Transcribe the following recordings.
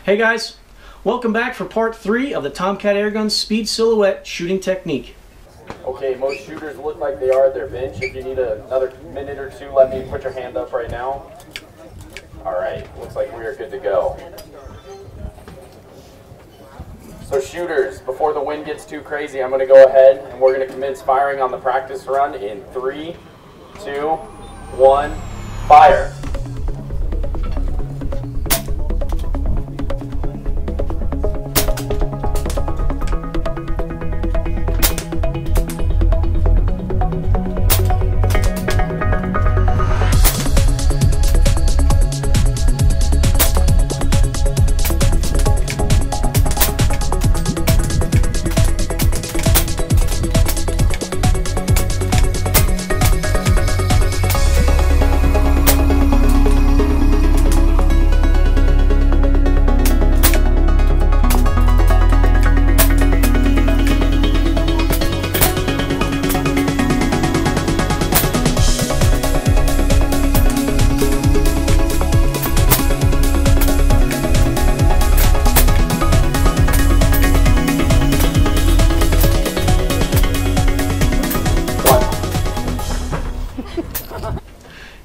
Hey guys, welcome back for part 3 of the Tomcat Airgun Speed Silhouette shooting technique. Okay, most shooters look like they are at their bench. If you need another minute or two, let me put your hand up right now. Alright, looks like we are good to go. So shooters, before the wind gets too crazy, I'm going to go ahead and we're going to commence firing on the practice run in 3, 2, 1, fire.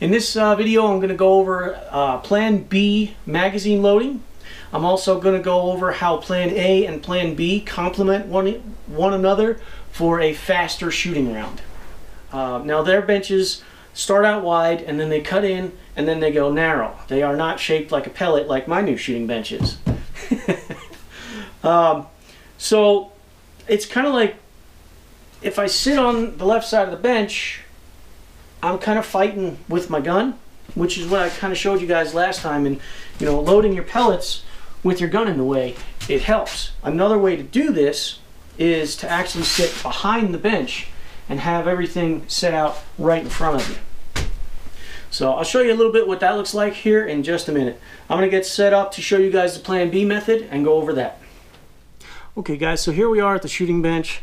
In this video, I'm going to go over Plan B magazine loading. I'm also going to go over how Plan A and Plan B complement one another for a faster shooting round. Now their benches start out wide and then they cut in and then they go narrow. They are not shaped like a pellet like my new shooting bench is. So it's kind of like if I sit on the left side of the bench, I'm kind of fighting with my gun, which is what I kind of showed you guys last time. And you know, loading your pellets with your gun in the way, it helps. Another way to do this is to actually sit behind the bench and have everything set out right in front of you. So I'll show you a little bit what that looks like here in just a minute. I'm going to get set up to show you guys the Plan B method and go over that. Okay guys, so here we are at the shooting bench.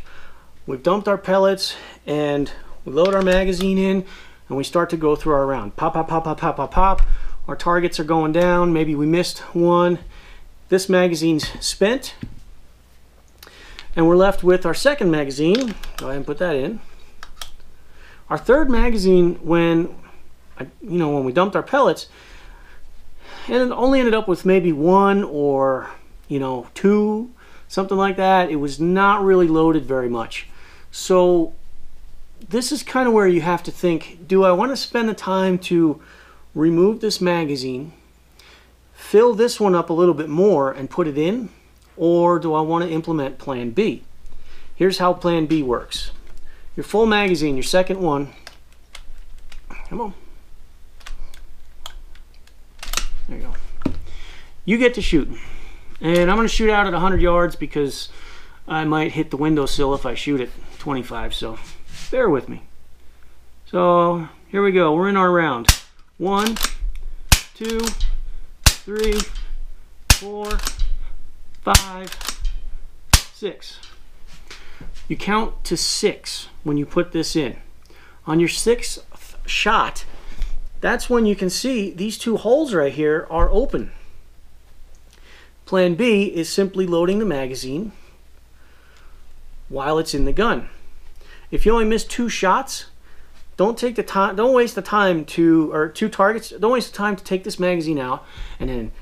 We've dumped our pellets and we load our magazine in and we start to go through our round. Pop, pop, pop, pop, pop, pop, pop. Our targets are going down. Maybe we missed one. This magazine's spent. And we're left with our second magazine. Go ahead and put that in. Our third magazine, when we dumped our pellets, and it only ended up with maybe one or two, something like that. It was not really loaded very much. So this is kind of where you have to think, do I want to spend the time to remove this magazine, fill this one up a little bit more and put it in, or do I want to implement Plan B? Here's how Plan B works. Your full magazine, your second one, come on, there you go. You get to shoot, and I'm going to shoot out at 100 yards because I might hit the windowsill if I shoot at 25, so bear with me. So here we go. We're in our round. 1, 2, 3, 4, 5, 6. You count to 6 when you put this in. On your 6th shot, that's when you can see these two holes right here are open. Plan B is simply loading the magazine while it's in the gun. If you only miss 2 shots, don't waste the time or 2 targets. Don't waste the time to take this magazine out and then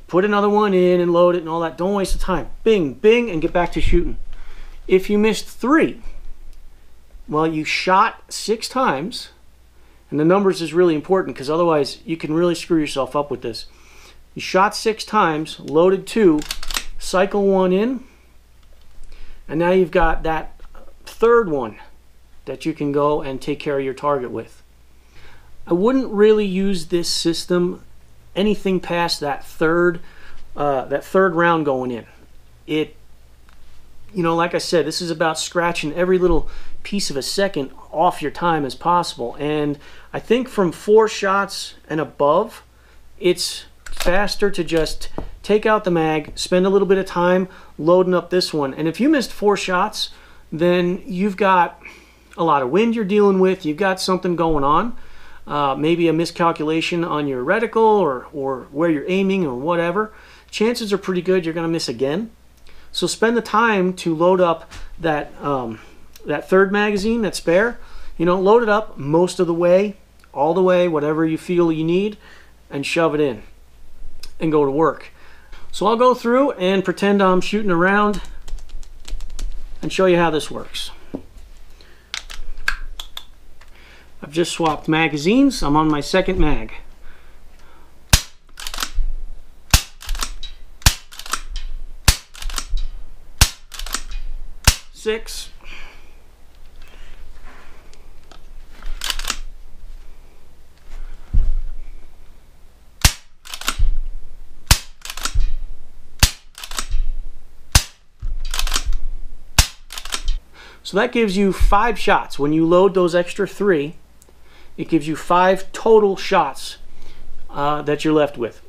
put another one in and load it and all that. Don't waste the time. Bing, bing, and get back to shooting. If you missed 3, well, you shot 6 times, and the numbers is really important because otherwise you can really screw yourself up with this. You shot 6 times, loaded 2, cycle 1 in, and now you've got that third one that you can go and take care of your target with. I wouldn't really use this system anything past that third round going in. Like I said, this is about scratching every little piece of a second off your time as possible. And I think from 4 shots and above, it's faster to just take out the mag, spend a little bit of time loading up this one. And if you missed 4 shots, then you've got a lot of wind you're dealing with, you've got something going on. maybe a miscalculation on your reticle or where you're aiming or whatever. chances are pretty good you're going to miss again. So spend the time to load up that that third magazine, that spare. You know, load it up most of the way, all the way, whatever you feel you need, and shove it in and go to work. So I'll go through and pretend I'm shooting around and show you how this works. I've just swapped magazines. I'm on my second mag. Six. So that gives you 5 shots. When you load those extra 3, it gives you 5 total shots that you're left with.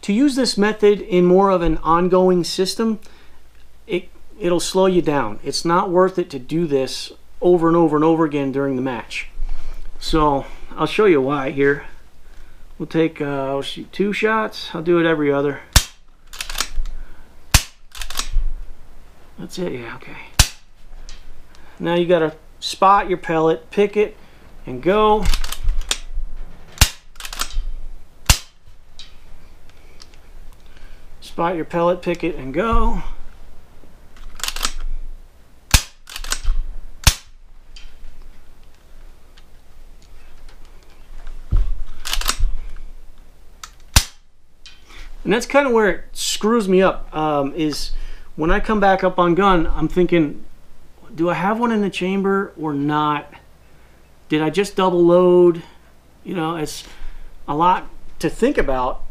To use this method in more of an ongoing system, it'll slow you down. It's not worth it to do this over and over and over again during the match. So I'll show you why here. We'll take, I'll shoot 2 shots. I'll do it every other. That's it, yeah, okay. Now you gotta spot your pellet, pick it, and go. Spot your pellet, pick it, and go. And that's kind of where it screws me up, is when I come back up on gun, I'm thinking, do I have one in the chamber or not? Did I just double load? You know, it's a lot to think about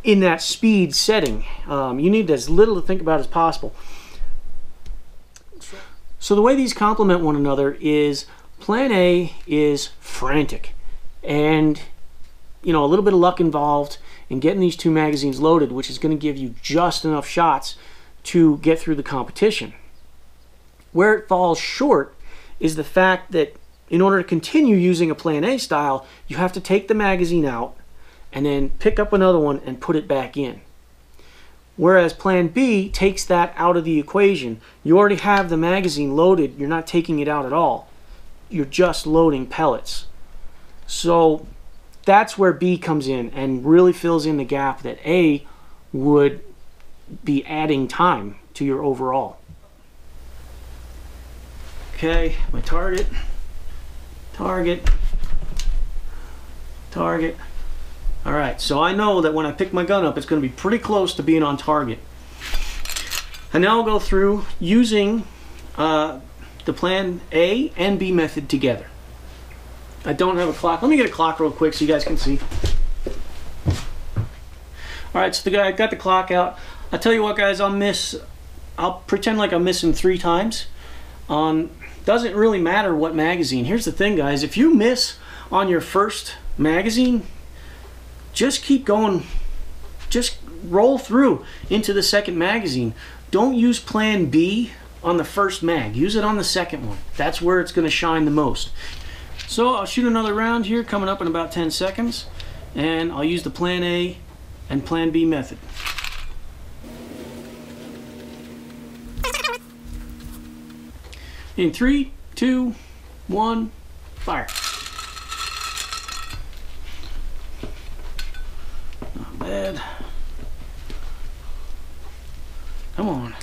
in that speed setting. You need as little to think about as possible. So the way these complement one another is plan A is frantic, and you know, a little bit of luck involved in getting these 2 magazines loaded, which is going to give you just enough shots to get through the competition. Where it falls short is the fact that in order to continue using a plan A style, you have to take the magazine out and then pick up another one and put it back in. Whereas plan B takes that out of the equation. You already have the magazine loaded, you're not taking it out at all. You're just loading pellets. So that's where B comes in and really fills in the gap that A would be adding time to your overall. Okay, my target, target, target. All right, so I know that when I pick my gun up, it's going to be pretty close to being on target. And now I'll go through using the plan A and B method together. I don't have a clock. Let me get a clock real quick so you guys can see. All right, so I got the clock out. I tell you what, guys, I'll pretend like I'm missing 3 times. Doesn't really matter what magazine. Here's the thing, guys. If you miss on your first magazine, just keep going. Just roll through into the second magazine. Don't use plan B on the first mag. Use it on the second one. That's where it's going to shine the most. So I'll shoot another round here coming up in about 10 seconds, and I'll use the plan A and plan B method. In 3, 2, 1, fire. Not bad. Come on.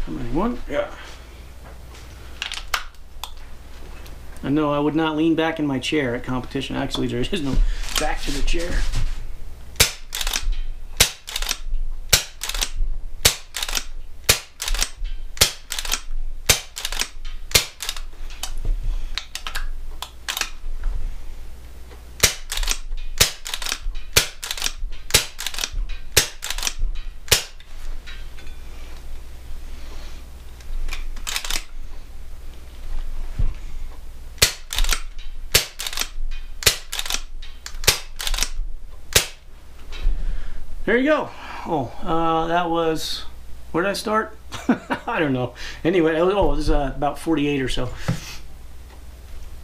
How many? 1? Yeah. I know I would not lean back in my chair at competition. Actually, there is no back to the chair. There you go. Oh, that was, where did I start? I don't know. Anyway, it was about 48 or so.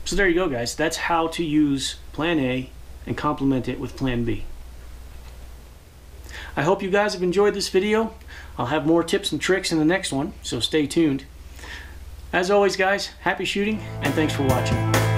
So there you go, guys. That's how to use plan A and complement it with plan B. I hope you guys have enjoyed this video. I'll have more tips and tricks in the next one, so stay tuned. As always guys, happy shooting and thanks for watching.